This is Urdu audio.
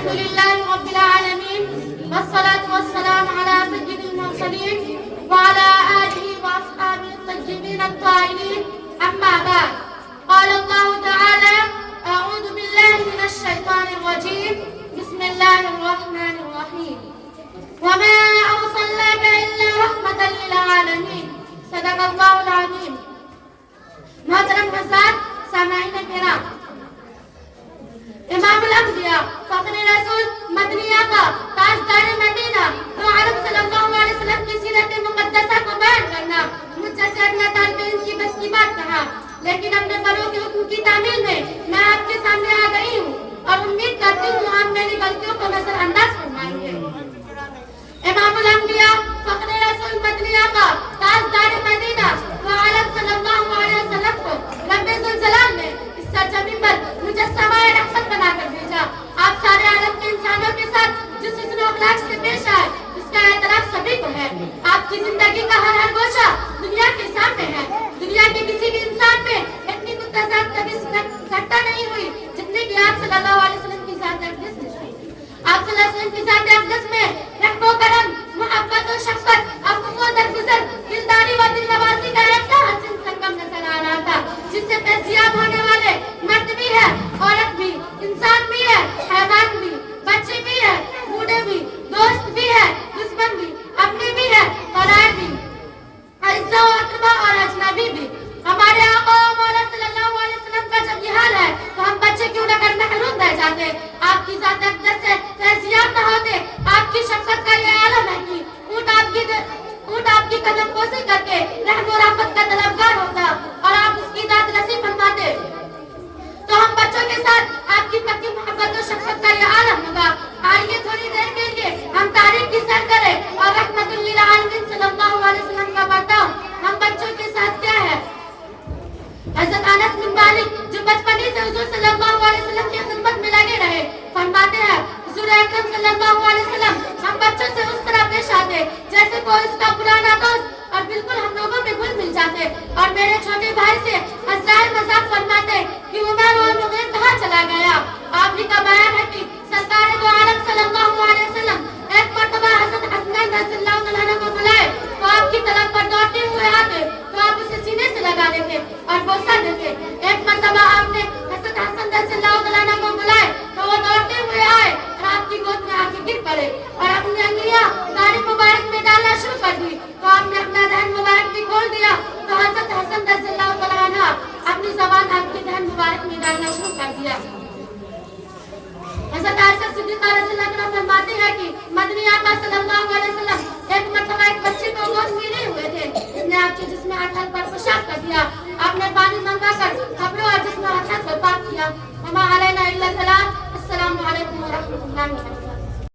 لله رب العالمين والصلاة والسلام على سيد المرسلين وعلى آله وأصحابه الطيبين الطاهرين أما بعد قال الله تعالى أعوذ بالله من الشيطان الرجيم بسم الله الرحمن الرحيم وما أرسلناك إلا رحمة للعالمين صدق الله العظيم محترم حضرات سامعین کرام امام الانبیاء فخر رسول مدنی آقا تاجدار مدینہ دو عالم صلی اللہ علیہ وسلم کی سیرت مقدسہ کو بیان کرنا مجھ جیسے ادنا طالب علم کی بس کی بات کہا لیکن اپنے بڑوں کے حکم کی تعمیل میں آپ کے سامنے آ گئی ہوں اور امید کرتی ہوں آپ میری غلطیوں کو نظر انداز فرمائیں گے امام الانبیاء فخر رسول مدنی آقا تاجدار مدینہ دو عالم صلی اللہ علیہ وسلم کو رب ذوالجلال نے اس سرزمین پر مجسمہ رحمت بنا کر بھیجا آپ سارے عالم کے انسانوں کے ساتھ جس حسن و اخلاق سے پیش آئے اس کا اعتراف سبھی کو ہے آپ کی زندگی کا ہر گوشہ دنیا کے سامنے ہے دنیا کے کسی بھی انسان میں اتنی متضاد کبھی گھٹنا نہیں ہوئی جتنی کہ آپ صلی اللہ علیہ وسلم کی ذات اقدس میں ہوئی آپ صلی اللہ علیہ وسلم کی ذات اقدس میں رحم و کرم محبت و شفقت عفو و درگزر دلداری و دل نوازی کا ایسا حسین سنگم نظر آ رہا تھا جس سے فیضیاب ہونے والے مرد بھی ہے عورت بھی انسان بھی ہے حیوان بھی بچے بھی ہے بوڑھے بھی دوست بھی ہے دشمن بھی اپنے بھی ہے قرار بھی عزیزہ و اقربا اور اجنبی بھی ہمارے آقا و مولا صلی اللہ علیہ وسلم کا جب یہ حال ہے تو ہم بچے کیوں نہ کر محروم رہ جاتے آپ کی ذات اقدس سے فیضیاب نہ ہوتے آپ کی شفقت کا یہ عالم ہے کہ اونٹ آپ کی قدم بوسی کر کے رحم و رافت کا طلبگار ہوتا اور آپ اس کی داد نصیب فرماتے تو ہم بچوں کے ساتھ آپ کی پکی محبت و شفقت کا یہ عالم ہوگا آئیے تھوڑی دیر کے لیے ہم تاریخ کی سیر کریں اور رحمت للعالمین صلی اللہ علیہ وسلم کا بتاؤ ہم بچوں کے ساتھ کیا ہے حضرت انس بن مالک جو بچپنی سے حضور صلی اللہ علیہ وسلم کی خدمت میں لگے رہے فرماتے ہیں حضور اکرم صلی اللہ علیہ وسلم ہم بچوں سے اس طرح پیش آتے جیسے کوئی اس کا پرانا دوست اور بالکل ہم لوگوں میں گھل مل جاتے اور میرے چھوٹے بھائی سے اسرار مذاق فرماتے کہ عمر اور مغیر کہاں چلا گیا آپ ہی کا بیان ہے کہ سرکار دو عالم صلی اللہ علیہ وسلم ایک مرتبہ حضرت حسنین رضی اللہ عنہ کو بلائے تو آپ کی طرف پر دوڑتے ہوئے آتے تو آپ اسے سینے سے لگا لیتے اور بوسہ دیتے ایک مرتبہ آپ نے حضرت حسن رضی اللہ عنہ کو بلائے تو وہ دوڑتے ہوئے آئے اور آپ کی گود میں آ کے گر پڑے اور اپنی انگلیاں داڑھی مبارک میں ڈالنا شروع کر دی تو آپ نے اپنا دہن مبارک بھی کھول دیا تو حضرت حسن رضی اللہ عنہ اپنی زبان آپ کے دہن مبارک میں ڈالنا شروع کر دیا حضرت عائشہ صدیقہ رضی اللہ عنہ فرماتے ہیں کہ مدنی آقا صلی اللہ علیہ وسلم ایک مرتبہ ایک بچے کو گود میں لیے ہوئے تھے اس نے آپ کے جسم اطہر پر پیشاب کر دیا آپ نے پانی منگا کر کپڑوں اور جسم اطہر کو پاک کیا وما علینا الا البلاغ السلام علیکم ورحمۃ اللہ وبرکاتہ